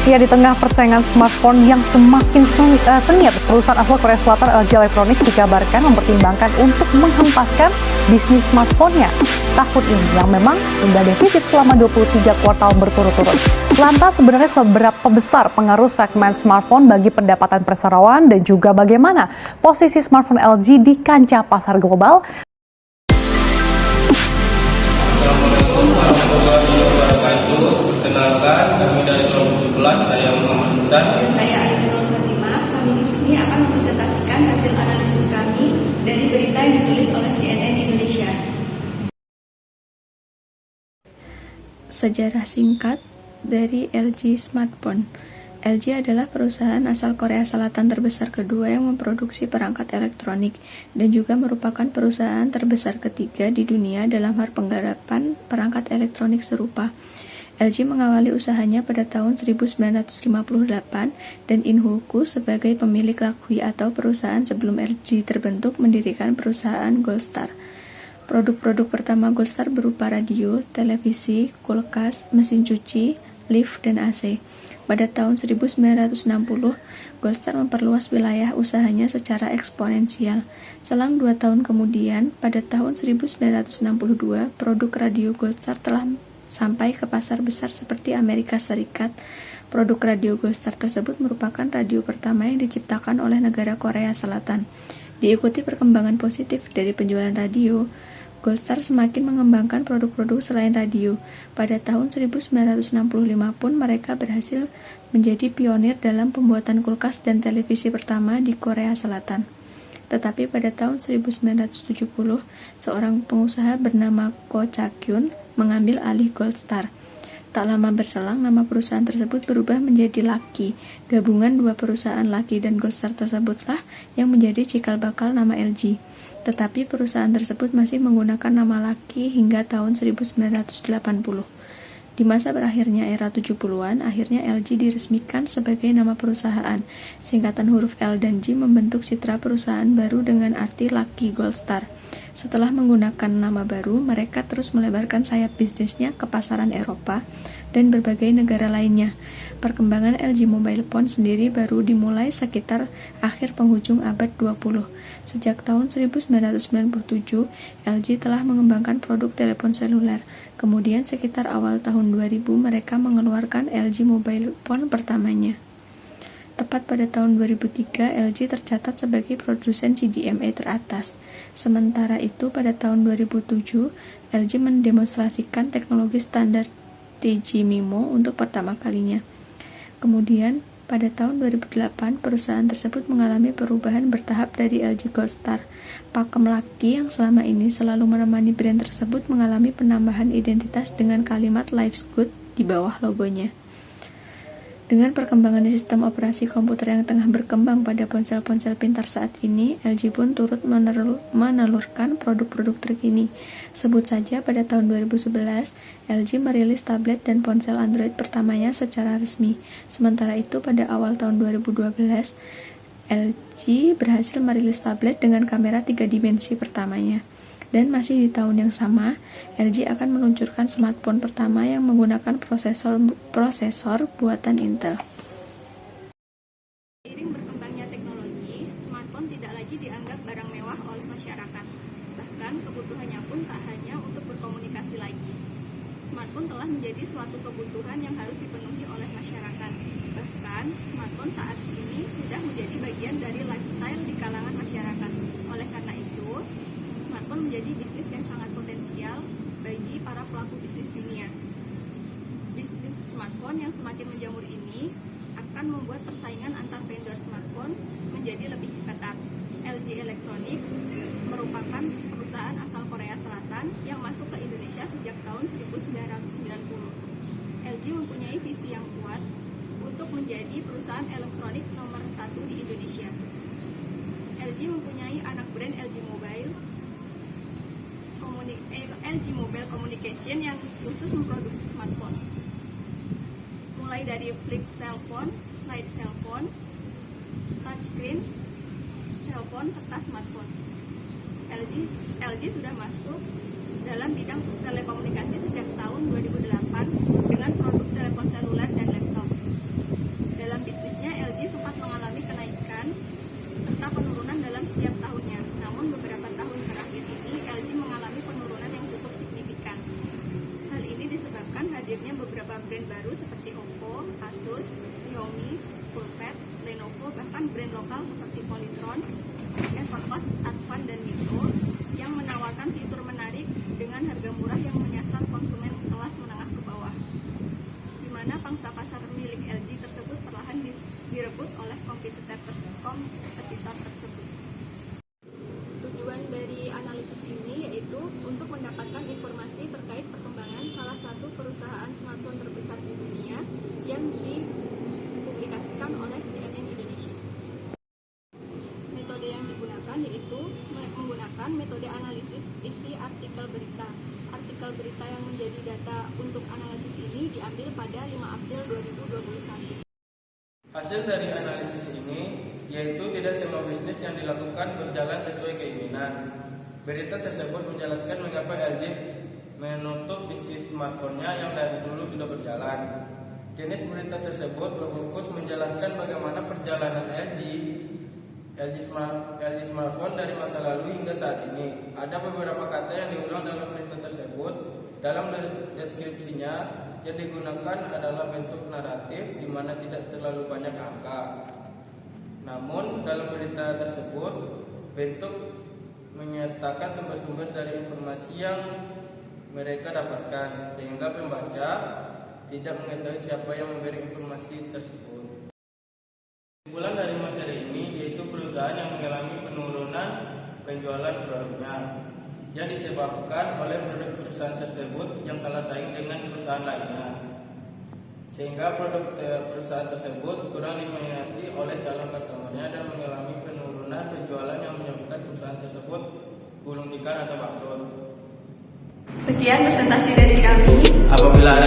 Ya, di tengah persaingan smartphone yang semakin sengit, perusahaan asal Korea Selatan LG Electronics dikabarkan mempertimbangkan untuk menghempaskan bisnis smartphone-nya tahun ini yang memang sudah defisit selama 23 kuartal berturut-turut. Lantas sebenarnya seberapa besar pengaruh segmen smartphone bagi pendapatan perseroan dan juga bagaimana posisi smartphone LG di kancah pasar global? Assalamualaikum warahmatullahi wabarakatuh. Perkenalkan, kami dari kelompok 11, saya Muhammad Ihsan. Dan saya Ayu Nurul Fatimah. Kami di sini akan mempresentasikan hasil analisis kami dari berita yang ditulis oleh CNN Indonesia. Sejarah singkat dari LG Smartphone. LG adalah perusahaan asal Korea Selatan terbesar kedua yang memproduksi perangkat elektronik dan juga merupakan perusahaan terbesar ketiga di dunia dalam hal penggarapan perangkat elektronik serupa. LG mengawali usahanya pada tahun 1958 dan Inhoku sebagai pemilik Lakwi atau perusahaan sebelum LG terbentuk mendirikan perusahaan Goldstar. Produk-produk pertama Goldstar berupa radio, televisi, kulkas, mesin cuci, lift, dan AC. Pada tahun 1960, Goldstar memperluas wilayah usahanya secara eksponensial. Selang 2 tahun kemudian, pada tahun 1962, produk radio Goldstar telah sampai ke pasar besar seperti Amerika Serikat. Produk radio Goldstar tersebut merupakan radio pertama yang diciptakan oleh negara Korea Selatan. Diikuti perkembangan positif dari penjualan radio, Goldstar semakin mengembangkan produk-produk selain radio. Pada tahun 1965 pun mereka berhasil menjadi pionir dalam pembuatan kulkas dan televisi pertama di Korea Selatan. Tetapi pada tahun 1970, seorang pengusaha bernama Ko Cha-kyun mengambil alih Goldstar. Tak lama berselang, nama perusahaan tersebut berubah menjadi Lucky. Gabungan dua perusahaan Lucky dan Goldstar tersebutlah yang menjadi cikal bakal nama LG. Tetapi perusahaan tersebut masih menggunakan nama Lucky hingga tahun 1980. Di masa berakhirnya era 70-an, akhirnya LG diresmikan sebagai nama perusahaan. Singkatan huruf L dan G membentuk citra perusahaan baru dengan arti Lucky Goldstar. Setelah menggunakan nama baru, mereka terus melebarkan sayap bisnisnya ke pasaran Eropa dan berbagai negara lainnya. Perkembangan LG Mobile Phone sendiri baru dimulai sekitar akhir penghujung abad 20. Sejak tahun 1997, LG telah mengembangkan produk telepon seluler. Kemudian sekitar awal tahun 2000 mereka mengeluarkan LG Mobile Phone pertamanya. Tepat pada tahun 2003, LG tercatat sebagai produsen CDMA teratas. Sementara itu, pada tahun 2007, LG mendemonstrasikan teknologi standar TG MIMO untuk pertama kalinya. Kemudian, pada tahun 2008, perusahaan tersebut mengalami perubahan bertahap dari LG Goldstar. Pakem Lucky yang selama ini selalu menemani brand tersebut mengalami penambahan identitas dengan kalimat Life's Good di bawah logonya. Dengan perkembangan sistem operasi komputer yang tengah berkembang pada ponsel-ponsel pintar saat ini, LG pun turut menelurkan produk-produk terkini. Sebut saja pada tahun 2011, LG merilis tablet dan ponsel Android pertamanya secara resmi. Sementara itu, pada awal tahun 2012, LG berhasil merilis tablet dengan kamera 3 dimensi pertamanya. Dan masih di tahun yang sama, LG akan meluncurkan smartphone pertama yang menggunakan prosesor buatan Intel. Seiring berkembangnya teknologi, smartphone tidak lagi dianggap barang mewah oleh masyarakat. Bahkan kebutuhannya pun tak hanya untuk berkomunikasi lagi. Smartphone telah menjadi suatu kebutuhan yang harus dipenuhi oleh masyarakat. Bahkan, smartphone saat ini sudah menjadi bagian dari lifestyle di kalangan masyarakat. Oleh karena itu, smartphone menjadi bisnis yang sangat potensial bagi para pelaku bisnis dunia. Bisnis smartphone yang semakin menjamur ini akan membuat persaingan antar vendor smartphone menjadi lebih ketat. LG Electronics merupakan perusahaan asal Korea Selatan yang masuk ke Indonesia sejak tahun 1990. LG mempunyai visi yang kuat untuk menjadi perusahaan elektronik nomor 1 di Indonesia. LG mempunyai anak brand LG Mobile Communication yang khusus memproduksi smartphone. Mulai dari flip cellphone, slide cellphone, touchscreen, cellphone, serta smartphone. LG sudah masuk dalam bidang telekomunikasi sejak tahun 2008 dengan produk telepon seluler dan laptop. hadirnya beberapa brand baru seperti Oppo, Asus, Xiaomi, Coolpad, Lenovo, bahkan brand lokal seperti Polytron, Evercost, Advan, dan Micro yang menawarkan fitur menarik dengan harga murah yang menyasar konsumen kelas menengah ke bawah, di mana pangsa pasar milik LG tersebut perlahan direbut oleh kompetitor tersebut. Tujuan dari analisis ini yaitu untuk mendapatkan informasi terkait perkembangan salah satu perusahaan smartphone terbesar di dunia yang dipublikasikan oleh CNN Indonesia. Metode yang digunakan yaitu menggunakan metode analisis isi artikel berita. Artikel berita yang menjadi data untuk analisis ini diambil pada 5 April 2021. Hasil dari analisis ini yaitu tidak semua bisnis yang dilakukan berjalan sesuai keinginan. Berita tersebut menjelaskan mengapa LG menutup bisnis smartphone-nya yang dari dulu sudah berjalan. Jenis berita tersebut berfokus menjelaskan bagaimana perjalanan LG smartphone dari masa lalu hingga saat ini. Ada beberapa kata yang diulang dalam berita tersebut. Dalam deskripsinya yang digunakan adalah bentuk naratif di mana tidak terlalu banyak angka. Namun dalam berita tersebut bentuk menyertakan sumber-sumber dari informasi yang mereka dapatkan sehingga pembaca tidak mengetahui siapa yang memberi informasi tersebut. Kesimpulan dari materi ini yaitu perusahaan yang mengalami penurunan penjualan produknya yang disebabkan oleh produk perusahaan tersebut yang kalah saing dengan perusahaan lainnya, sehingga produk perusahaan tersebut kurang diminati oleh calon customernya dan mengalami penurunan penjualan yang menyebabkan perusahaan tersebut gulung tikar atau bangkrut. Sekian presentasi dari kami. Apabila ada